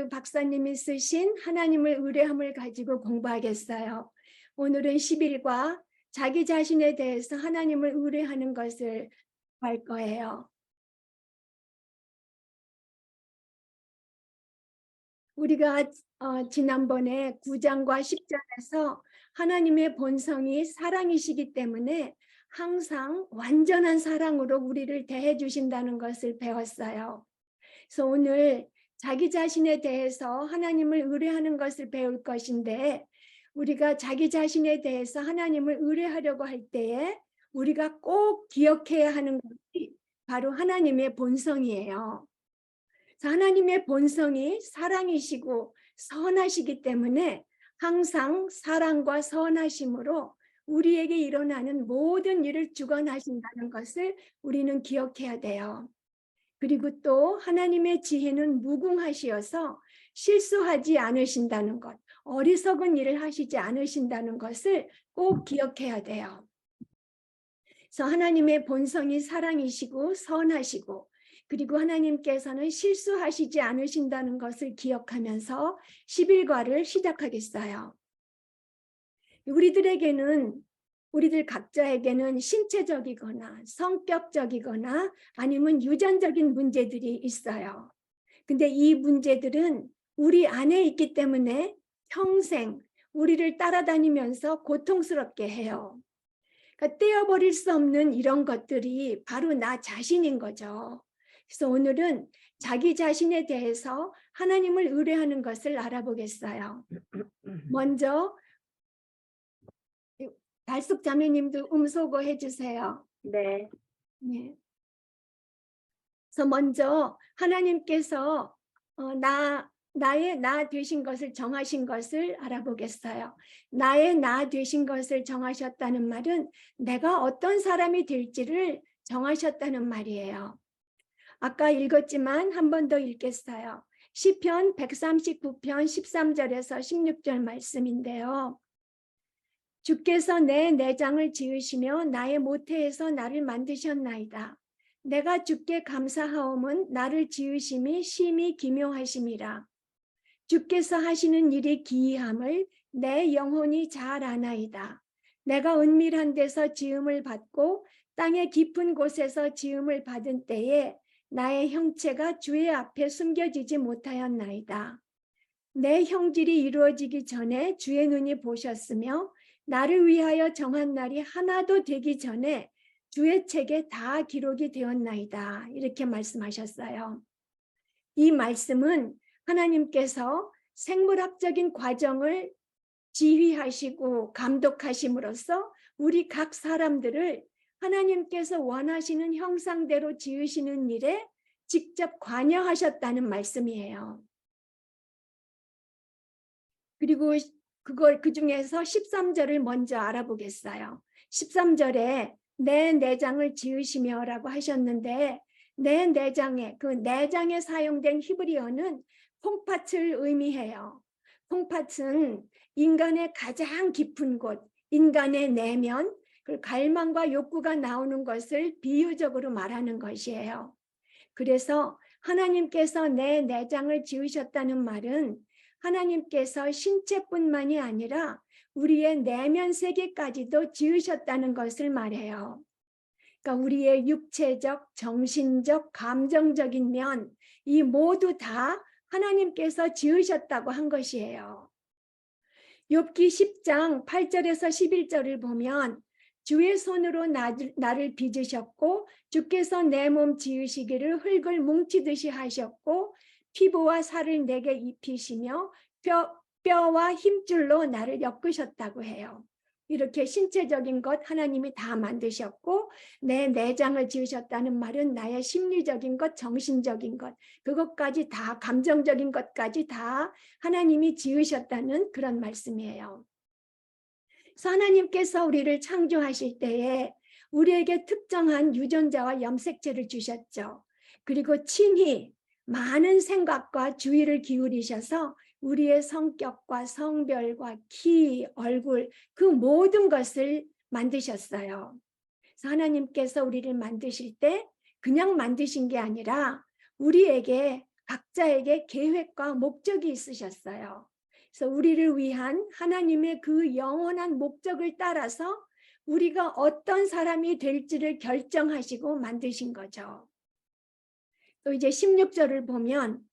박사님이 쓰신 하나님을 의뢰함을 가지고 공부하겠어요. 오늘은 10일과 자기 자신에 대해서 하나님을 의뢰하는 것을 할 거예요. 우리가 지난번에 9장과 10장에서 하나님의 본성이 사랑이시기 때문에 항상 완전한 사랑으로 우리를 대해 주신다는 것을 배웠어요. 그래서 오늘 자기 자신에 대해서 하나님을 의뢰하는 것을 배울 것인데, 우리가 자기 자신에 대해서 하나님을 의뢰하려고 할 때에 우리가 꼭 기억해야 하는 것이 바로 하나님의 본성이에요. 하나님의 본성이 사랑이시고 선하시기 때문에 항상 사랑과 선하심으로 우리에게 일어나는 모든 일을 주관하신다는 것을 우리는 기억해야 돼요. 그리고 또 하나님의 지혜는 무궁하시어서 실수하지 않으신다는 것, 어리석은 일을 하시지 않으신다는 것을 꼭 기억해야 돼요. 그래서 하나님의 본성이 사랑이시고 선하시고, 그리고 하나님께서는 실수하시지 않으신다는 것을 기억하면서 11과를 시작하겠어요. 우리들 각자에게는 신체적이거나 성격적이거나 아니면 유전적인 문제들이 있어요. 근데 이 문제들은 우리 안에 있기 때문에 평생 우리를 따라다니면서 고통스럽게 해요. 그러니까 떼어버릴 수 없는 이런 것들이 바로 나 자신인 거죠. 그래서 오늘은 자기 자신에 대해서 하나님을 의뢰하는 것을 알아보겠어요. 먼저 달숙 자매님도 음소거 해주세요. 네. 네. 그래서 먼저 하나님께서 나의 나 되신 것을 정하신 것을 알아보겠어요. 나의 나 되신 것을 정하셨다는 말은 내가 어떤 사람이 될지를 정하셨다는 말이에요. 아까 읽었지만 한 번 더 읽겠어요. 시편 139편 13절에서 16절 말씀인데요. 주께서 내 내장을 지으시며 나의 모태에서 나를 만드셨나이다. 내가 주께 감사하옴은 나를 지으심이 심히 기묘하심이라. 주께서 하시는 일이 기이함을 내 영혼이 잘 아나이다. 내가 은밀한 데서 지음을 받고 땅의 깊은 곳에서 지음을 받은 때에 나의 형체가 주의 앞에 숨겨지지 못하였나이다. 내 형질이 이루어지기 전에 주의 눈이 보셨으며 나를 위하여 정한 날이 하나도 되기 전에 주의 책에 다 기록이 되었나이다. 이렇게 말씀하셨어요. 이 말씀은 하나님께서 생물학적인 과정을 지휘하시고 감독하심으로써 우리 각 사람들을 하나님께서 원하시는 형상대로 지으시는 일에 직접 관여하셨다는 말씀이에요. 그리고 그 중에서 13절을 먼저 알아보겠어요. 13절에 내 내장을 지으시며라고 하셨는데, 내 내장에, 그 내장에 사용된 히브리어는 콩팥을 의미해요. 콩팥은 인간의 가장 깊은 곳, 인간의 내면, 그 갈망과 욕구가 나오는 것을 비유적으로 말하는 것이에요. 그래서 하나님께서 내 내장을 지으셨다는 말은 하나님께서 신체뿐만이 아니라 우리의 내면 세계까지도 지으셨다는 것을 말해요. 그러니까 우리의 육체적, 정신적, 감정적인 면, 이 모두 다 하나님께서 지으셨다고 한 것이에요. 욥기 10장 8절에서 11절을 보면 주의 손으로 나를 빚으셨고 주께서 내 몸 지으시기를 흙을 뭉치듯이 하셨고 피부와 살을 내게 입히시며 뼈와 힘줄로 나를 엮으셨다고 해요. 이렇게 신체적인 것 하나님이 다 만드셨고, 내 내장을 지으셨다는 말은 나의 심리적인 것, 정신적인 것, 그것까지 다, 감정적인 것까지 다 하나님이 지으셨다는 그런 말씀이에요. 그래서 하나님께서 우리를 창조하실 때에 우리에게 특정한 유전자와 염색체를 주셨죠. 그리고 친히 많은 생각과 주의를 기울이셔서 우리의 성격과 성별과 키, 얼굴, 그 모든 것을 만드셨어요. 그래서 하나님께서 우리를 만드실 때 그냥 만드신 게 아니라 우리에게 각자에게 계획과 목적이 있으셨어요. 그래서 우리를 위한 하나님의 그 영원한 목적을 따라서 우리가 어떤 사람이 될지를 결정하시고 만드신 거죠. 또 이제 16절을 보면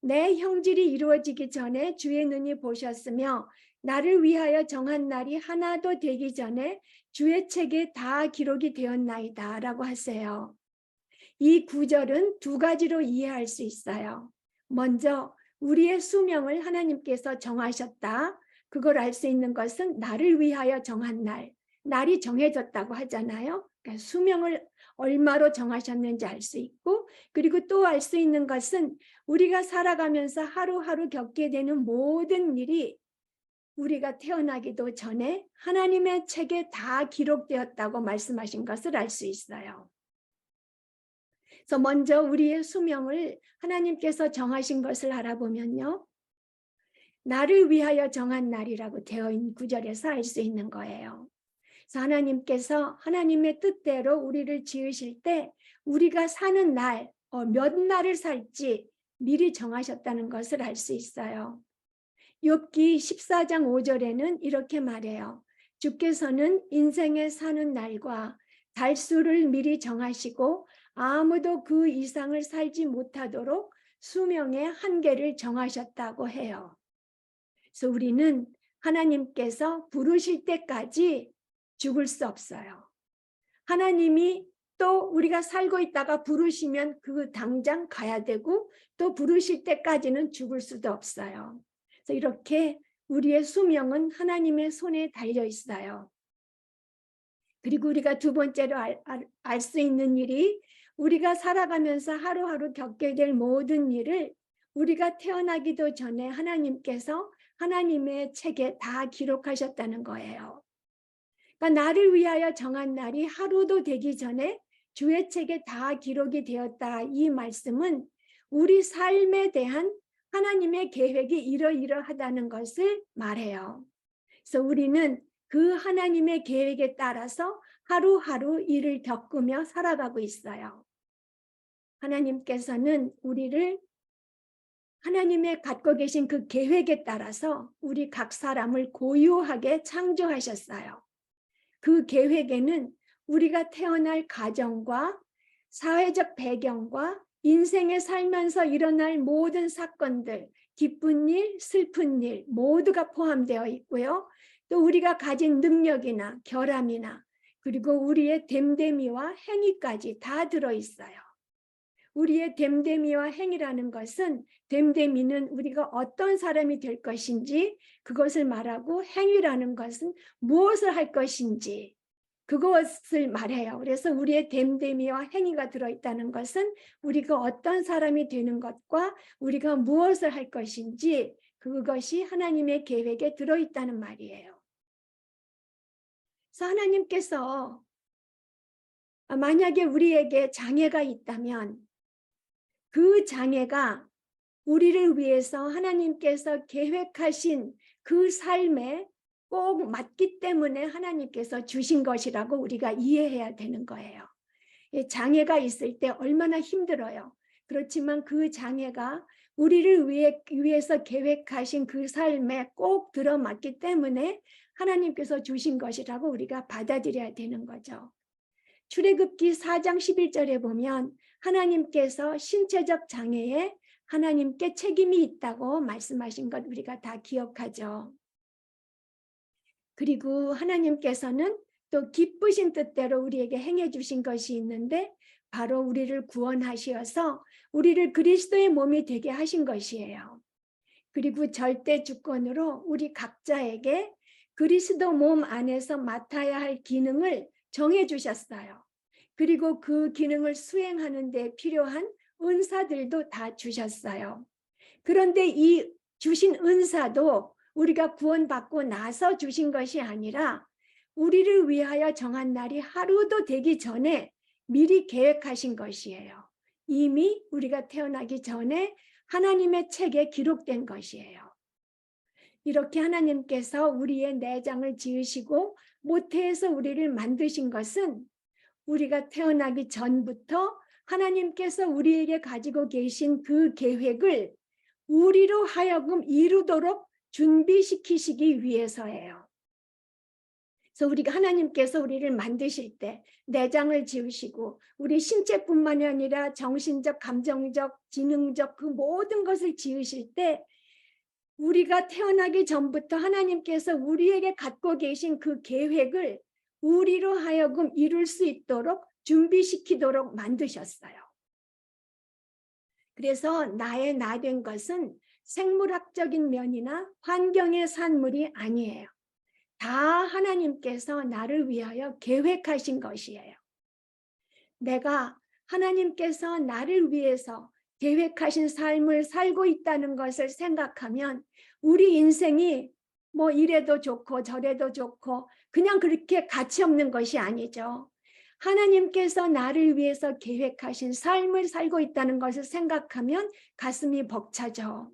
내 형질이 이루어지기 전에 주의 눈이 보셨으며 나를 위하여 정한 날이 하나도 되기 전에 주의 책에 다 기록이 되었나이다 라고 하세요. 이 구절은 두 가지로 이해할 수 있어요. 먼저 우리의 수명을 하나님께서 정하셨다. 그걸 알 수 있는 것은 나를 위하여 정한 날이 정해졌다고 하잖아요. 그러니까 수명을 얼마로 정하셨는지 알 수 있고, 그리고 또 알 수 있는 것은 우리가 살아가면서 하루하루 겪게 되는 모든 일이 우리가 태어나기도 전에 하나님의 책에 다 기록되었다고 말씀하신 것을 알 수 있어요. 그래서 먼저 우리의 수명을 하나님께서 정하신 것을 알아보면요. 나를 위하여 정한 날이라고 되어 있는 구절에서 알 수 있는 거예요. 그래서 하나님께서 하나님의 뜻대로 우리를 지으실 때 우리가 사는 날, 몇 날을 살지 미리 정하셨다는 것을 알 수 있어요. 욥기 14장 5절에는 이렇게 말해요. 주께서는 인생에 사는 날과 달수를 미리 정하시고 아무도 그 이상을 살지 못하도록 수명의 한계를 정하셨다고 해요. 그래서 우리는 하나님께서 부르실 때까지 죽을 수 없어요. 하나님이 또 우리가 살고 있다가 부르시면 그 당장 가야 되고 또 부르실 때까지는 죽을 수도 없어요. 그래서 이렇게 우리의 수명은 하나님의 손에 달려 있어요. 그리고 우리가 두 번째로 알 수 있는 일이 우리가 살아가면서 하루하루 겪게 될 모든 일을 우리가 태어나기도 전에 하나님께서 하나님의 책에 다 기록하셨다는 거예요. 그러니까 나를 위하여 정한 날이 하루도 되기 전에 주의 책에 다 기록이 되었다. 이 말씀은 우리 삶에 대한 하나님의 계획이 이러이러하다는 것을 말해요. 그래서 우리는 그 하나님의 계획에 따라서 하루하루 일을 겪으며 살아가고 있어요. 하나님께서는 우리를 하나님의 갖고 계신 그 계획에 따라서 우리 각 사람을 고유하게 창조하셨어요. 그 계획에는 우리가 태어날 가정과 사회적 배경과 인생에 살면서 일어날 모든 사건들, 기쁜 일, 슬픈 일 모두가 포함되어 있고요. 또 우리가 가진 능력이나 결함이나 그리고 우리의 됨됨이와 행위까지 다 들어있어요. 우리의 됨됨이와 행위라는 것은 됨됨이는 우리가 어떤 사람이 될 것인지 그것을 말하고 행위라는 것은 무엇을 할 것인지 그것을 말해요. 그래서 우리의 됨됨이와 행위가 들어있다는 것은 우리가 어떤 사람이 되는 것과 우리가 무엇을 할 것인지 그것이 하나님의 계획에 들어있다는 말이에요. 그래서 하나님께서 만약에 우리에게 장애가 있다면 그 장애가 우리를 위해서 하나님께서 계획하신 그 삶에 꼭 맞기 때문에 하나님께서 주신 것이라고 우리가 이해해야 되는 거예요. 장애가 있을 때 얼마나 힘들어요. 그렇지만 그 장애가 우리를 위해서 계획하신 그 삶에 꼭 들어맞기 때문에 하나님께서 주신 것이라고 우리가 받아들여야 되는 거죠. 출애굽기 4장 11절에 보면 하나님께서 신체적 장애에 하나님께 책임이 있다고 말씀하신 것 우리가 다 기억하죠. 그리고 하나님께서는 또 기쁘신 뜻대로 우리에게 행해 주신 것이 있는데 바로 우리를 구원하시어서 우리를 그리스도의 몸이 되게 하신 것이에요. 그리고 절대 주권으로 우리 각자에게 그리스도 몸 안에서 맡아야 할 기능을 정해 주셨어요. 그리고 그 기능을 수행하는 데 필요한 은사들도 다 주셨어요. 그런데 이 주신 은사도 우리가 구원받고 나서 주신 것이 아니라 우리를 위하여 정한 날이 하루도 되기 전에 미리 계획하신 것이에요. 이미 우리가 태어나기 전에 하나님의 책에 기록된 것이에요. 이렇게 하나님께서 우리의 내장을 지으시고 모태에서 우리를 만드신 것은 우리가 태어나기 전부터 하나님께서 우리에게 가지고 계신 그 계획을 우리로 하여금 이루도록 준비시키시기 위해서예요. 그래서 우리가 하나님께서 우리를 만드실 때 내장을 지으시고 우리 신체뿐만이 아니라 정신적, 감정적, 지능적 그 모든 것을 지으실 때 우리가 태어나기 전부터 하나님께서 우리에게 갖고 계신 그 계획을 우리로 하여금 이룰 수 있도록 준비시키도록 만드셨어요. 그래서 나의 나 된 것은 생물학적인 면이나 환경의 산물이 아니에요. 다 하나님께서 나를 위하여 계획하신 것이에요. 내가 하나님께서 나를 위해서 계획하신 삶을 살고 있다는 것을 생각하면 우리 인생이 뭐 이래도 좋고 저래도 좋고 그냥 그렇게 가치 없는 것이 아니죠. 하나님께서 나를 위해서 계획하신 삶을 살고 있다는 것을 생각하면 가슴이 벅차죠.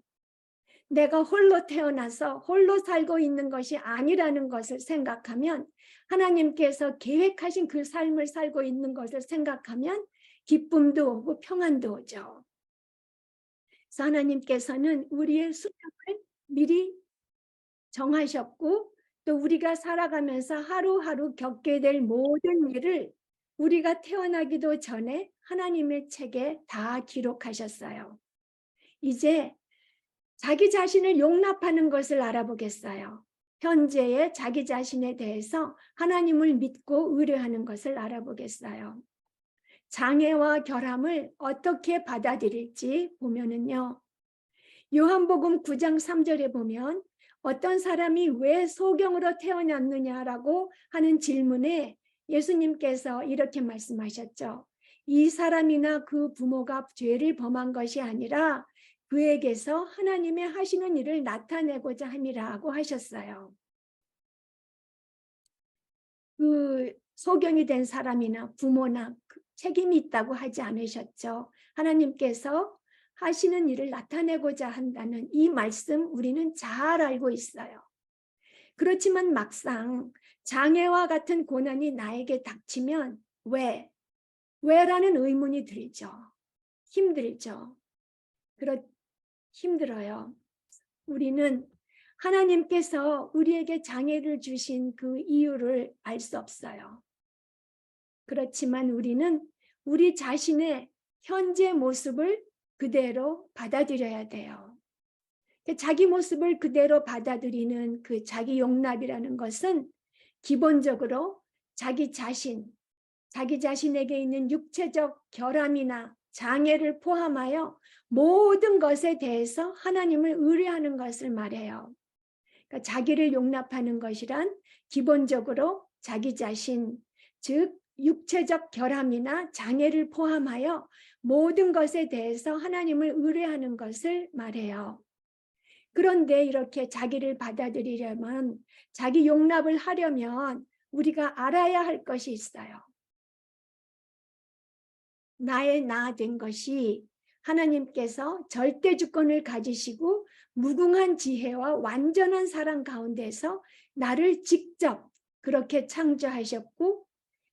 내가 홀로 태어나서 홀로 살고 있는 것이 아니라는 것을 생각하면 하나님께서 계획하신 그 삶을 살고 있는 것을 생각하면 기쁨도 오고 평안도 오죠. 그래서 하나님께서는 우리의 수명을 미리 정하셨고 또 우리가 살아가면서 하루하루 겪게 될 모든 일을 우리가 태어나기도 전에 하나님의 책에 다 기록하셨어요. 이제 자기 자신을 용납하는 것을 알아보겠어요. 현재의 자기 자신에 대해서 하나님을 믿고 의뢰하는 것을 알아보겠어요. 장애와 결함을 어떻게 받아들일지 보면은요. 요한복음 9장 3절에 보면 어떤 사람이 왜 소경으로 태어났느냐라고 하는 질문에 예수님께서 이렇게 말씀하셨죠. 이 사람이나 그 부모가 죄를 범한 것이 아니라 그에게서 하나님의 하시는 일을 나타내고자 함이라고 하셨어요. 그 소경이 된 사람이나 부모나 책임이 있다고 하지 않으셨죠. 하나님께서 하시는 일을 나타내고자 한다는 이 말씀 우리는 잘 알고 있어요. 그렇지만 막상 장애와 같은 고난이 나에게 닥치면 왜라는 의문이 들죠. 힘들죠. 힘들어요. 우리는 하나님께서 우리에게 장애를 주신 그 이유를 알 수 없어요. 그렇지만 우리는 우리 자신의 현재 모습을 그대로 받아들여야 돼요. 자기 모습을 그대로 받아들이는 그 자기 용납이라는 것은 기본적으로 자기 자신에게 있는 육체적 결함이나 장애를 포함하여 모든 것에 대해서 하나님을 의뢰하는 것을 말해요. 그러니까 자기를 용납하는 것이란 기본적으로 자기 자신, 즉 육체적 결함이나 장애를 포함하여 모든 것에 대해서 하나님을 의뢰하는 것을 말해요. 그런데 이렇게 자기를 받아들이려면, 자기 용납을 하려면 우리가 알아야 할 것이 있어요. 나의 나 된 것이 하나님께서 절대 주권을 가지시고 무궁한 지혜와 완전한 사랑 가운데서 나를 직접 그렇게 창조하셨고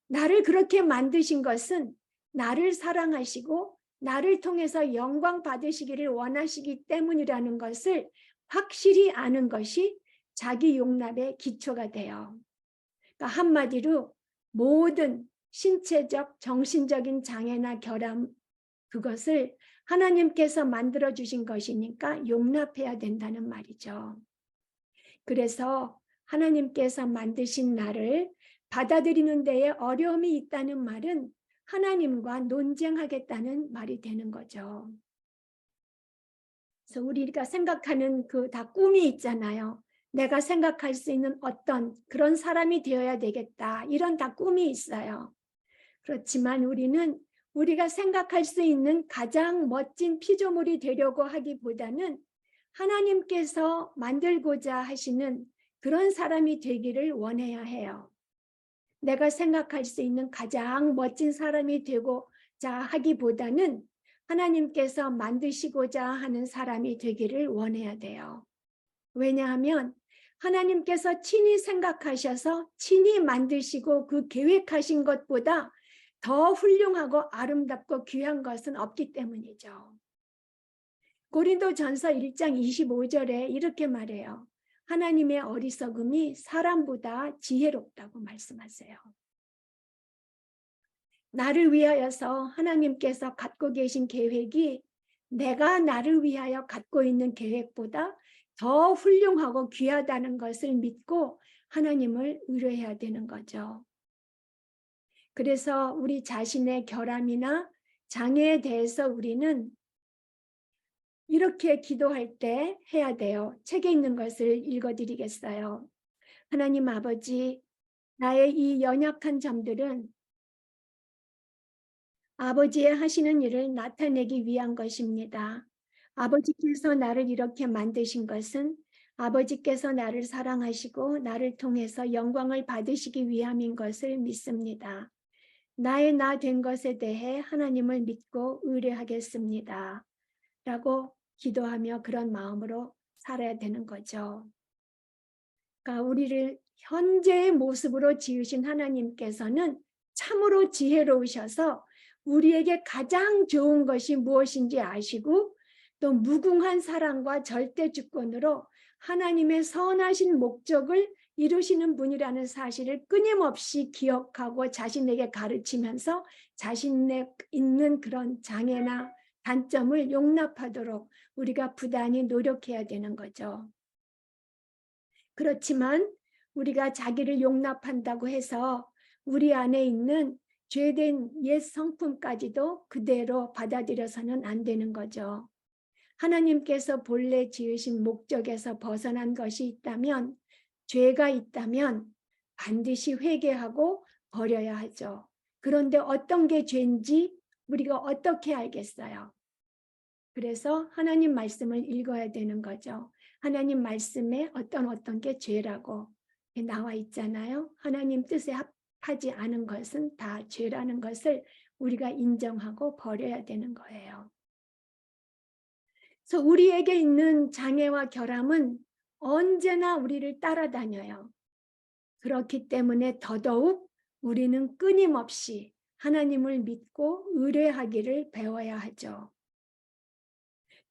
나를 그렇게 만드신 것은 나를 사랑하시고 나를 통해서 영광 받으시기를 원하시기 때문이라는 것을 확실히 아는 것이 자기 용납의 기초가 돼요. 그러니까 한마디로 모든 신체적, 정신적인 장애나 결함 그것을 하나님께서 만들어 주신 것이니까 용납해야 된다는 말이죠. 그래서 하나님께서 만드신 나를 받아들이는 데에 어려움이 있다는 말은 하나님과 논쟁하겠다는 말이 되는 거죠. 그래서 우리가 생각하는 그 다 꿈이 있잖아요. 내가 생각할 수 있는 어떤 그런 사람이 되어야 되겠다. 이런 다 꿈이 있어요. 그렇지만 우리는 우리가 생각할 수 있는 가장 멋진 피조물이 되려고 하기보다는 하나님께서 만들고자 하시는 그런 사람이 되기를 원해야 해요. 내가 생각할 수 있는 가장 멋진 사람이 되고자 하기보다는 하나님께서 만드시고자 하는 사람이 되기를 원해야 돼요. 왜냐하면 하나님께서 친히 생각하셔서 친히 만드시고 그 계획하신 것보다 더 훌륭하고 아름답고 귀한 것은 없기 때문이죠. 고린도전서 1장 25절에 이렇게 말해요. 하나님의 어리석음이 사람보다 지혜롭다고 말씀하세요. 나를 위하여서 하나님께서 갖고 계신 계획이 내가 나를 위하여 갖고 있는 계획보다 더 훌륭하고 귀하다는 것을 믿고 하나님을 의뢰해야 되는 거죠. 그래서 우리 자신의 결함이나 장애에 대해서 우리는 이렇게 기도할 때 해야 돼요. 책에 있는 것을 읽어드리겠어요. 하나님 아버지, 나의 이 연약한 점들은 아버지의 하시는 일을 나타내기 위한 것입니다. 아버지께서 나를 이렇게 만드신 것은 아버지께서 나를 사랑하시고 나를 통해서 영광을 받으시기 위함인 것을 믿습니다. 나의 나 된 것에 대해 하나님을 믿고 의뢰하겠습니다. 라고 기도하며 그런 마음으로 살아야 되는 거죠. 그러니까 우리를 현재의 모습으로 지으신 하나님께서는 참으로 지혜로우셔서 우리에게 가장 좋은 것이 무엇인지 아시고 또 무궁한 사랑과 절대 주권으로 하나님의 선하신 목적을 이루시는 분이라는 사실을 끊임없이 기억하고 자신에게 가르치면서 자신에 있는 그런 장애나 단점을 용납하도록 우리가 부단히 노력해야 되는 거죠. 그렇지만 우리가 자기를 용납한다고 해서 우리 안에 있는 죄된 옛 성품까지도 그대로 받아들여서는 안 되는 거죠. 하나님께서 본래 지으신 목적에서 벗어난 것이 있다면, 죄가 있다면 반드시 회개하고 버려야 하죠. 그런데 어떤 게 죄인지 우리가 어떻게 알겠어요? 그래서 하나님 말씀을 읽어야 되는 거죠. 하나님 말씀에 어떤 게 죄라고 나와 있잖아요. 하나님 뜻에 합하지 않은 것은 다 죄라는 것을 우리가 인정하고 버려야 되는 거예요. 그래서 우리에게 있는 장애와 결함은 언제나 우리를 따라다녀요. 그렇기 때문에 더더욱 우리는 끊임없이 하나님을 믿고 의뢰하기를 배워야 하죠.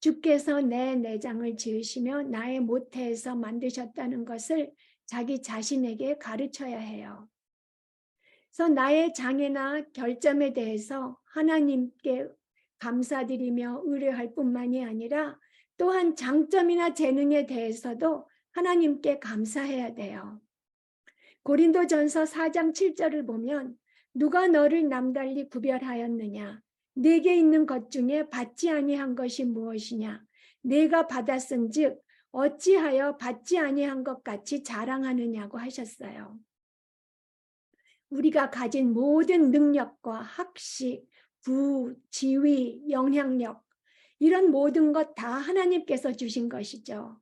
주께서 내 내장을 지으시며 나의 모태에서 만드셨다는 것을 자기 자신에게 가르쳐야 해요. 그래서 나의 장애나 결점에 대해서 하나님께 감사드리며 의뢰할 뿐만이 아니라 또한 장점이나 재능에 대해서도 하나님께 감사해야 돼요. 고린도전서 4장 7절을 보면 누가 너를 남달리 구별하였느냐? 내게 있는 것 중에 받지 아니한 것이 무엇이냐? 내가 받았은즉 어찌하여 받지 아니한 것 같이 자랑하느냐고 하셨어요. 우리가 가진 모든 능력과 학식, 부, 지위, 영향력 이런 모든 것 다 하나님께서 주신 것이죠.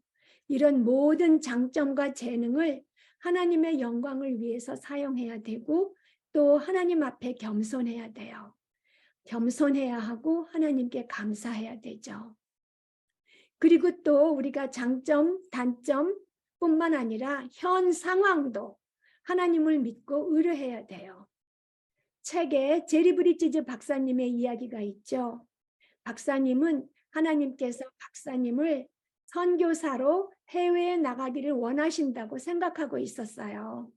이런 모든 장점과 재능을 하나님의 영광을 위해서 사용해야 되고 또 하나님 앞에 겸손해야 돼요. 겸손해야 하고 하나님께 감사해야 되죠. 그리고 또 우리가 장점, 단점 뿐만 아니라 현 상황도 하나님을 믿고 의뢰해야 돼요. 책에 제리 브리지즈 박사님의 이야기가 있죠. 박사님은 하나님께서 박사님을 선교사로 해외에 나가기를 원하신다고 생각하고 있었어요.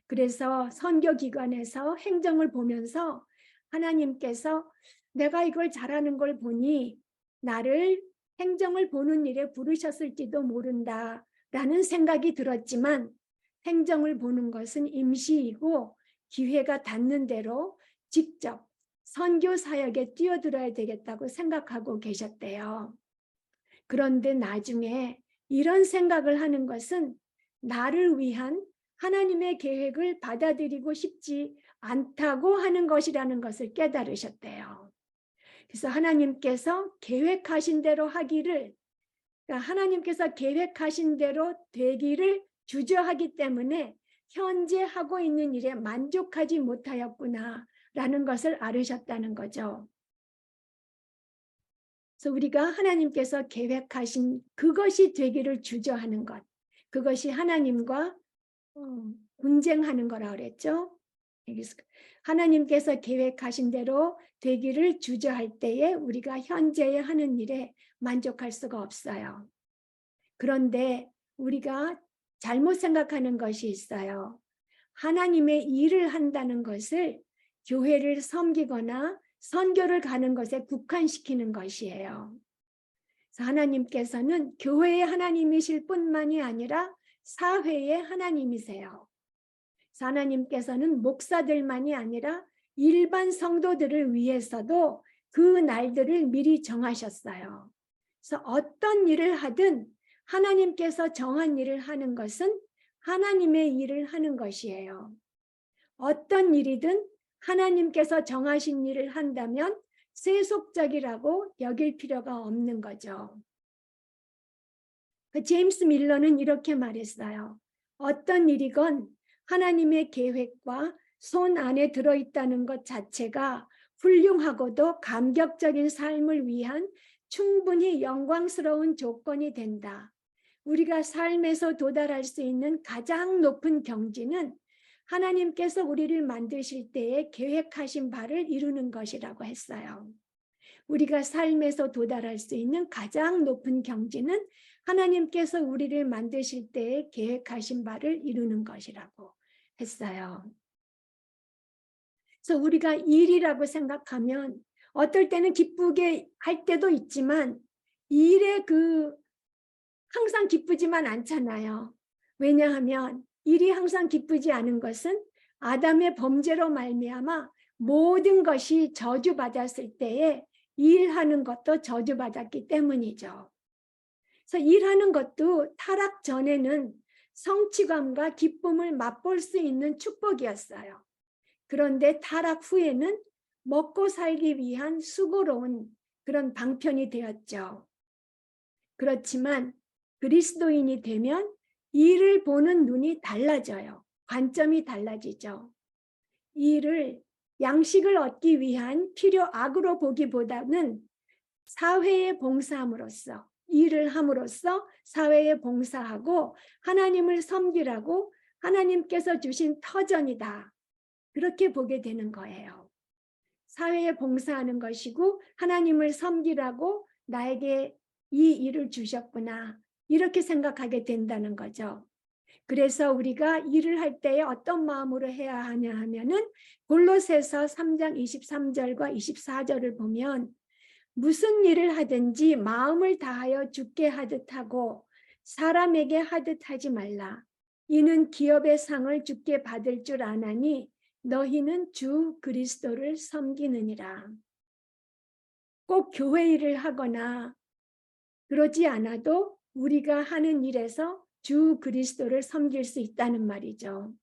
그래서 선교기관에서 행정을 보면서 하나님께서 내가 이걸 잘하는 걸 보니 나를 행정을 보는 일에 부르셨을지도 모른다라는 생각이 들었지만 행정을 보는 것은 임시이고 기회가 닿는 대로 직접 선교 사역에 뛰어들어야 되겠다고 생각하고 계셨대요. 그런데 나중에 이런 생각을 하는 것은 나를 위한 하나님의 계획을 받아들이고 싶지 않다고 하는 것이라는 것을 깨달으셨대요. 그래서 하나님께서 계획하신 대로 하기를, 그러니까 하나님께서 계획하신 대로 되기를 주저하기 때문에 현재 하고 있는 일에 만족하지 못하였구나라는 것을 알으셨다는 거죠. 그래서 우리가 하나님께서 계획하신 그것이 되기를 주저하는 것, 그것이 하나님과 분쟁하는 거라 그랬죠. 하나님께서 계획하신 대로 되기를 주저할 때에 우리가 현재에 하는 일에 만족할 수가 없어요. 그런데 우리가 잘못 생각하는 것이 있어요. 하나님의 일을 한다는 것을 교회를 섬기거나 선교를 가는 것에 국한시키는 것이에요. 그래서 하나님께서는 교회의 하나님이실 뿐만이 아니라 사회의 하나님이세요. 그래서 하나님께서는 목사들만이 아니라 일반 성도들을 위해서도 그 날들을 미리 정하셨어요. 그래서 어떤 일을 하든 하나님께서 정한 일을 하는 것은 하나님의 일을 하는 것이에요. 어떤 일이든 하나님께서 정하신 일을 한다면 세속적이라고 여길 필요가 없는 거죠. 제임스 밀러는 이렇게 말했어요. 어떤 일이건 하나님의 계획과 손 안에 들어있다는 것 자체가 훌륭하고도 감격적인 삶을 위한 충분히 영광스러운 조건이 된다. 우리가 삶에서 도달할 수 있는 가장 높은 경지는 하나님께서 우리를 만드실 때에 계획하신 바를 이루는 것이라고 했어요. 우리가 삶에서 도달할 수 있는 가장 높은 경지는 하나님께서 우리를 만드실 때에 계획하신 바를 이루는 것이라고 했어요. 그래서 우리가 일이라고 생각하면 어떨 때는 기쁘게 할 때도 있지만 일에 항상 기쁘지만 않잖아요. 왜냐하면 일이 항상 기쁘지 않은 것은 아담의 범죄로 말미암아 모든 것이 저주받았을 때에 일하는 것도 저주받았기 때문이죠. 그래서 일하는 것도 타락 전에는 성취감과 기쁨을 맛볼 수 있는 축복이었어요. 그런데 타락 후에는 먹고 살기 위한 수고로운 그런 방편이 되었죠. 그렇지만 그리스도인이 되면 일을 보는 눈이 달라져요. 관점이 달라지죠. 일을 양식을 얻기 위한 필요 악으로 보기보다는 사회에 봉사함으로써 일을 함으로써 사회에 봉사하고 하나님을 섬기라고 하나님께서 주신 터전이다. 그렇게 보게 되는 거예요. 사회에 봉사하는 것이고 하나님을 섬기라고 나에게 이 일을 주셨구나. 이렇게 생각하게 된다는 거죠. 그래서 우리가 일을 할 때에 어떤 마음으로 해야 하냐 하면은 골로새서 3장 23절과 24절을 보면 무슨 일을 하든지 마음을 다하여 주께 하듯 하고 사람에게 하듯 하지 말라. 이는 기업의 상을 주께 받을 줄 아나니 너희는 주 그리스도를 섬기느니라. 꼭 교회 일을 하거나 그러지 않아도 우리가 하는 일에서 주 그리스도를 섬길 수 있다는 말이죠.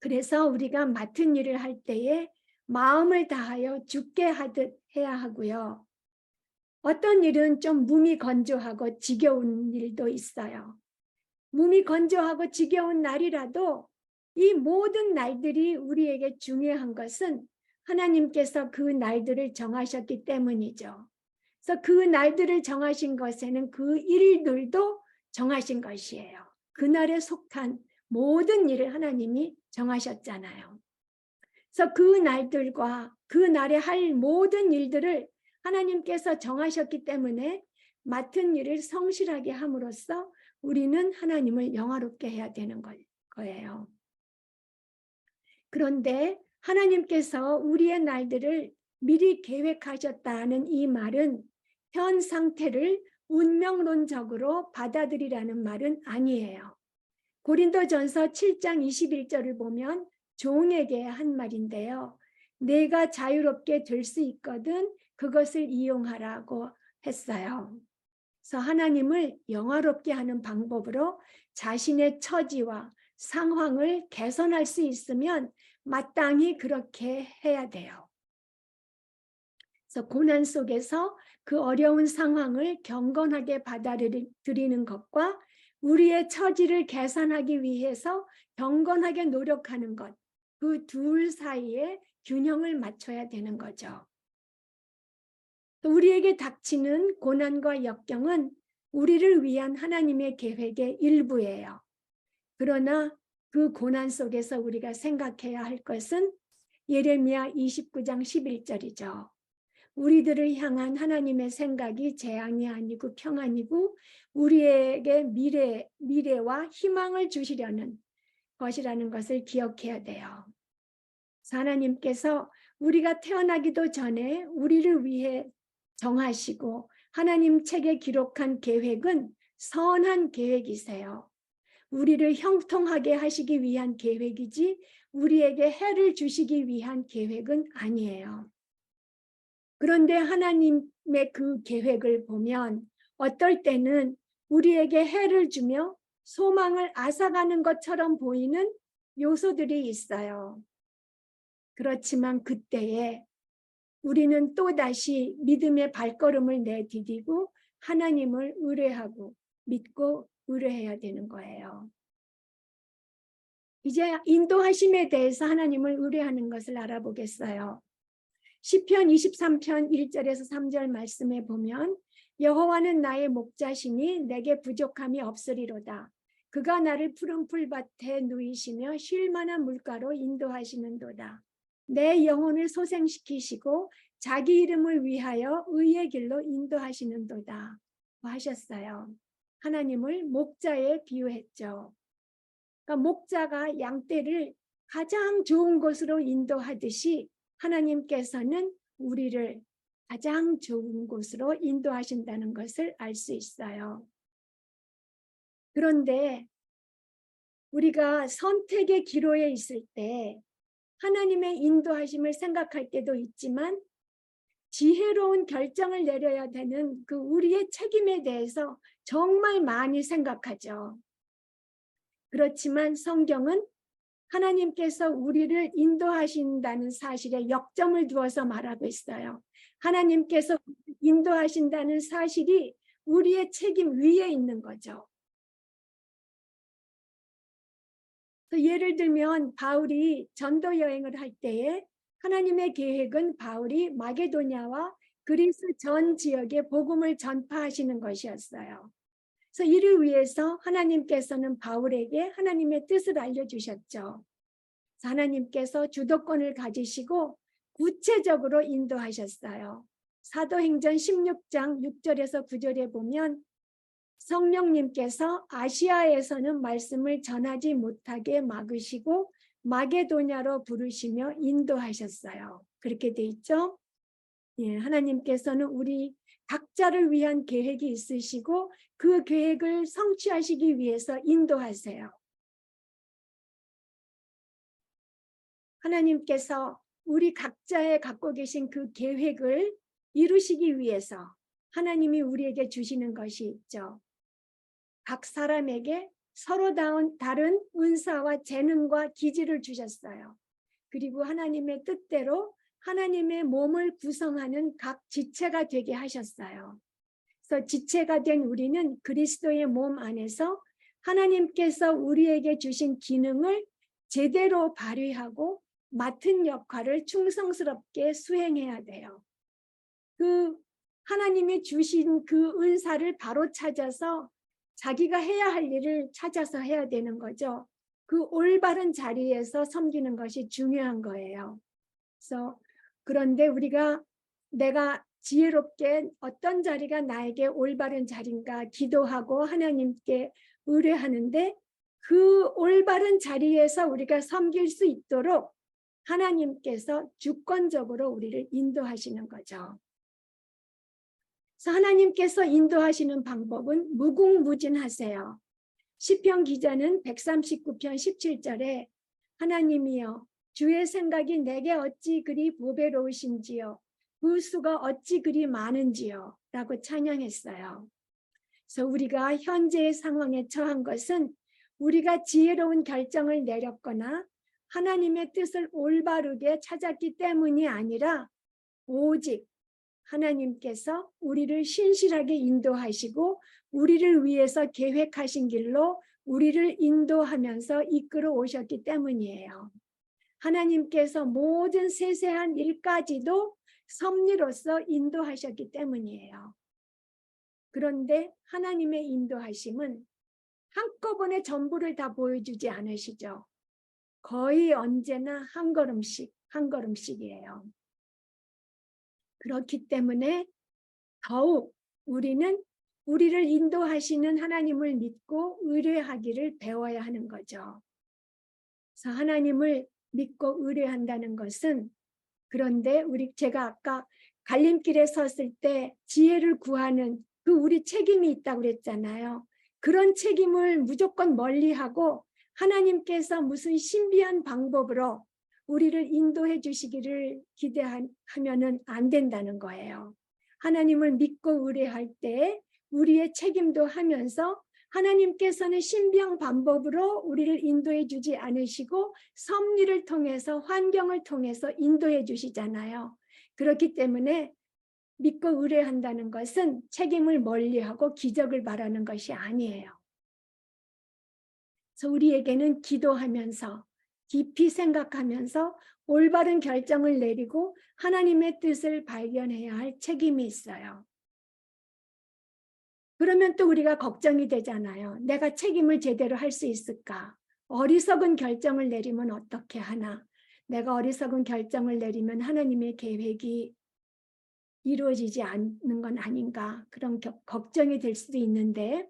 그래서 우리가 맡은 일을 할 때에 마음을 다하여 주께 하듯 해야 하고요. 어떤 일은 좀 몸이 건조하고 지겨운 일도 있어요. 몸이 건조하고 지겨운 날이라도 이 모든 날들이 우리에게 중요한 것은 하나님께서 그 날들을 정하셨기 때문이죠. 그래서 그 날들을 정하신 것에는 그 일들도 정하신 것이에요. 그날에 속한 모든 일을 하나님이 정하셨잖아요. 그래서 그 날들과 그 날에 할 모든 일들을 하나님께서 정하셨기 때문에 맡은 일을 성실하게 함으로써 우리는 하나님을 영화롭게 해야 되는 거예요. 그런데 하나님께서 우리의 날들을 미리 계획하셨다는 이 말은 현 상태를 운명론적으로 받아들이라는 말은 아니에요. 고린도전서 7장 21절을 보면 종에게 한 말인데요. 내가 자유롭게 될 수 있거든 그것을 이용하라고 했어요. 그래서 하나님을 영화롭게 하는 방법으로 자신의 처지와 상황을 개선할 수 있으면 마땅히 그렇게 해야 돼요. 그래서 고난 속에서 그 어려운 상황을 경건하게 받아들이는 것과 우리의 처지를 개선하기 위해서 경건하게 노력하는 것, 그 둘 사이에 균형을 맞춰야 되는 거죠. 또 우리에게 닥치는 고난과 역경은 우리를 위한 하나님의 계획의 일부예요. 그러나 그 고난 속에서 우리가 생각해야 할 것은 예레미야 29장 11절이죠. 우리들을 향한 하나님의 생각이 재앙이 아니고 평안이고 우리에게 미래와 희망을 주시려는 것이라는 것을 기억해야 돼요. 하나님께서 우리가 태어나기도 전에 우리를 위해 정하시고 하나님 책에 기록한 계획은 선한 계획이세요. 우리를 형통하게 하시기 위한 계획이지 우리에게 해를 주시기 위한 계획은 아니에요. 그런데 하나님의 그 계획을 보면 어떨 때는 우리에게 해를 주며 소망을 앗아가는 것처럼 보이는 요소들이 있어요. 그렇지만 그때에 우리는 또다시 믿음의 발걸음을 내디디고 하나님을 의뢰하고 믿고 의뢰해야 되는 거예요. 이제 인도하심에 대해서 하나님을 의뢰하는 것을 알아보겠어요. 시편 23편 1절에서 3절 말씀에 보면 여호와는 나의 목자시니 내게 부족함이 없으리로다. 그가 나를 푸른 풀밭에 누이시며 쉴 만한 물가로 인도하시는도다. 내 영혼을 소생시키시고 자기 이름을 위하여 의의 길로 인도하시는도다 하셨어요. 하나님을 목자에 비유했죠. 그러니까 목자가 양떼를 가장 좋은 곳으로 인도하듯이 하나님께서는 우리를 가장 좋은 곳으로 인도하신다는 것을 알 수 있어요. 그런데 우리가 선택의 기로에 있을 때 하나님의 인도하심을 생각할 때도 있지만 지혜로운 결정을 내려야 되는 그 우리의 책임에 대해서 정말 많이 생각하죠. 그렇지만 성경은 하나님께서 우리를 인도하신다는 사실에 역점을 두어서 말하고 있어요. 하나님께서 인도하신다는 사실이 우리의 책임 위에 있는 거죠. 예를 들면 바울이 전도 여행을 할 때에 하나님의 계획은 바울이 마게도냐와 그리스 전 지역에 복음을 전파하시는 것이었어요. 그래서 이를 위해서 하나님께서는 바울에게 하나님의 뜻을 알려주셨죠. 하나님께서 주도권을 가지시고 구체적으로 인도하셨어요. 사도행전 16장 6절에서 9절에 보면 성령님께서 아시아에서는 말씀을 전하지 못하게 막으시고 마게도냐로 부르시며 인도하셨어요. 그렇게 돼 있죠? 예, 하나님께서는 우리 각자를 위한 계획이 있으시고 그 계획을 성취하시기 위해서 인도하세요. 하나님께서 우리 각자의 갖고 계신 그 계획을 이루시기 위해서 하나님이 우리에게 주시는 것이 있죠. 각 사람에게 서로 다른 은사와 재능과 기질을 주셨어요. 그리고 하나님의 뜻대로 하나님의 몸을 구성하는 각 지체가 되게 하셨어요. 그래서 지체가 된 우리는 그리스도의 몸 안에서 하나님께서 우리에게 주신 기능을 제대로 발휘하고 맡은 역할을 충성스럽게 수행해야 돼요. 그 하나님이 주신 그 은사를 바로 찾아서 자기가 해야 할 일을 찾아서 해야 되는 거죠. 그 올바른 자리에서 섬기는 것이 중요한 거예요. 그래서 그런데 우리가 내가 지혜롭게 어떤 자리가 나에게 올바른 자리인가 기도하고 하나님께 의뢰하는데 그 올바른 자리에서 우리가 섬길 수 있도록 하나님께서 주권적으로 우리를 인도하시는 거죠. 그래서 하나님께서 인도하시는 방법은 무궁무진하세요. 시편 기자는 139편 17절에 하나님이여 주의 생각이 내게 어찌 그리 보배로우신지요 그 수가 어찌 그리 많은지요 라고 찬양했어요. 그래서 우리가 현재의 상황에 처한 것은 우리가 지혜로운 결정을 내렸거나 하나님의 뜻을 올바르게 찾았기 때문이 아니라 오직 하나님께서 우리를 신실하게 인도하시고 우리를 위해서 계획하신 길로 우리를 인도하면서 이끌어 오셨기 때문이에요. 하나님께서 모든 세세한 일까지도 섭리로서 인도하셨기 때문이에요. 그런데 하나님의 인도하심은 한꺼번에 전부를 다 보여주지 않으시죠. 거의 언제나 한 걸음씩, 한 걸음씩이에요. 그렇기 때문에 더욱 우리는 우리를 인도하시는 하나님을 믿고 의뢰하기를 배워야 하는 거죠. 그래서 하나님을 믿고 의뢰한다는 것은, 그런데 제가 아까 갈림길에 섰을 때 지혜를 구하는 그 우리 책임이 있다고 그랬잖아요. 그런 책임을 무조건 멀리하고 하나님께서 무슨 신비한 방법으로 우리를 인도해 주시기를 기대하면은 안 된다는 거예요. 하나님을 믿고 의뢰할 때 우리의 책임도 하면서 하나님께서는 신비한 방법으로 우리를 인도해 주지 않으시고 섭리를 통해서, 환경을 통해서 인도해 주시잖아요. 그렇기 때문에 믿고 의뢰한다는 것은 책임을 멀리하고 기적을 바라는 것이 아니에요. 그래서 우리에게는 기도하면서 깊이 생각하면서 올바른 결정을 내리고 하나님의 뜻을 발견해야 할 책임이 있어요. 그러면 또 우리가 걱정이 되잖아요. 내가 책임을 제대로 할 수 있을까? 어리석은 결정을 내리면 어떻게 하나? 내가 어리석은 결정을 내리면 하나님의 계획이 이루어지지 않는 건 아닌가? 그런 걱정이 될 수도 있는데,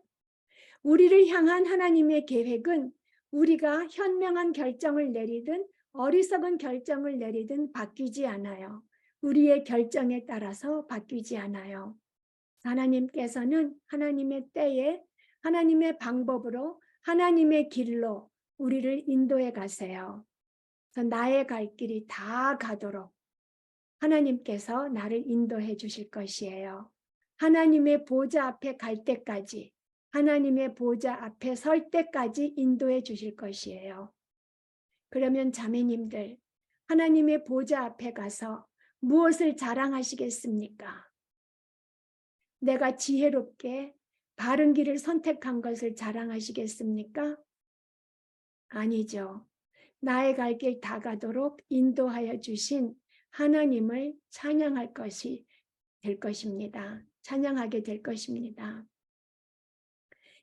우리를 향한 하나님의 계획은 우리가 현명한 결정을 내리든 어리석은 결정을 내리든 바뀌지 않아요. 우리의 결정에 따라서 바뀌지 않아요. 하나님께서는 하나님의 때에 하나님의 방법으로 하나님의 길로 우리를 인도해 가세요. 그래서 나의 갈 길이 다 가도록 하나님께서 나를 인도해 주실 것이에요. 하나님의 보좌 앞에 갈 때까지, 하나님의 보좌 앞에 설 때까지 인도해 주실 것이에요. 그러면 자매님들, 하나님의 보좌 앞에 가서 무엇을 자랑하시겠습니까? 내가 지혜롭게 바른 길을 선택한 것을 자랑하시겠습니까? 아니죠. 나의 갈 길 다 가도록 인도하여 주신 하나님을 찬양할 것이 될 것입니다. 찬양하게 될 것입니다.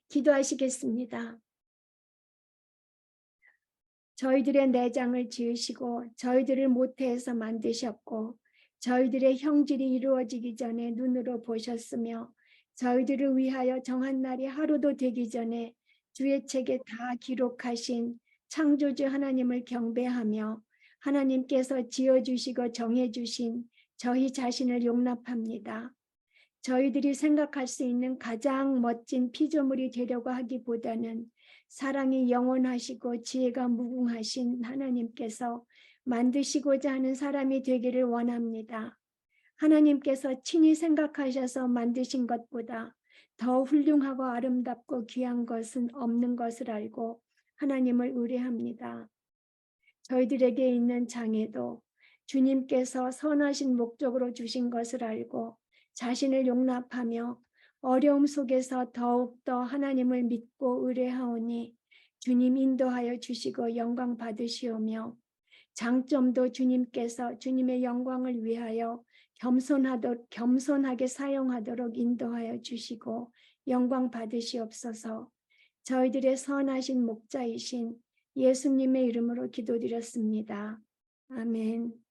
기도하시겠습니다. 저희들의 내장을 지으시고 저희들을 모태에서 만드셨고 저희들의 형질이 이루어지기 전에 눈으로 보셨으며 저희들을 위하여 정한 날이 하루도 되기 전에 주의 책에 다 기록하신 창조주 하나님을 경배하며 하나님께서 지어주시고 정해주신 저희 자신을 용납합니다. 저희들이 생각할 수 있는 가장 멋진 피조물이 되려고 하기보다는 사랑이 영원하시고 지혜가 무궁하신 하나님께서 만드시고자 하는 사람이 되기를 원합니다. 하나님께서 친히 생각하셔서 만드신 것보다 더 훌륭하고 아름답고 귀한 것은 없는 것을 알고 하나님을 의뢰합니다. 저희들에게 있는 장애도 주님께서 선하신 목적으로 주신 것을 알고 자신을 용납하며 어려움 속에서 더욱더 하나님을 믿고 의뢰하오니 주님 인도하여 주시고 영광 받으시오며 장점도 주님께서 주님의 영광을 위하여 겸손하게 사용하도록 인도하여 주시고 영광 받으시옵소서. 저희들의 선하신 목자이신 예수님의 이름으로 기도드렸습니다. 아멘.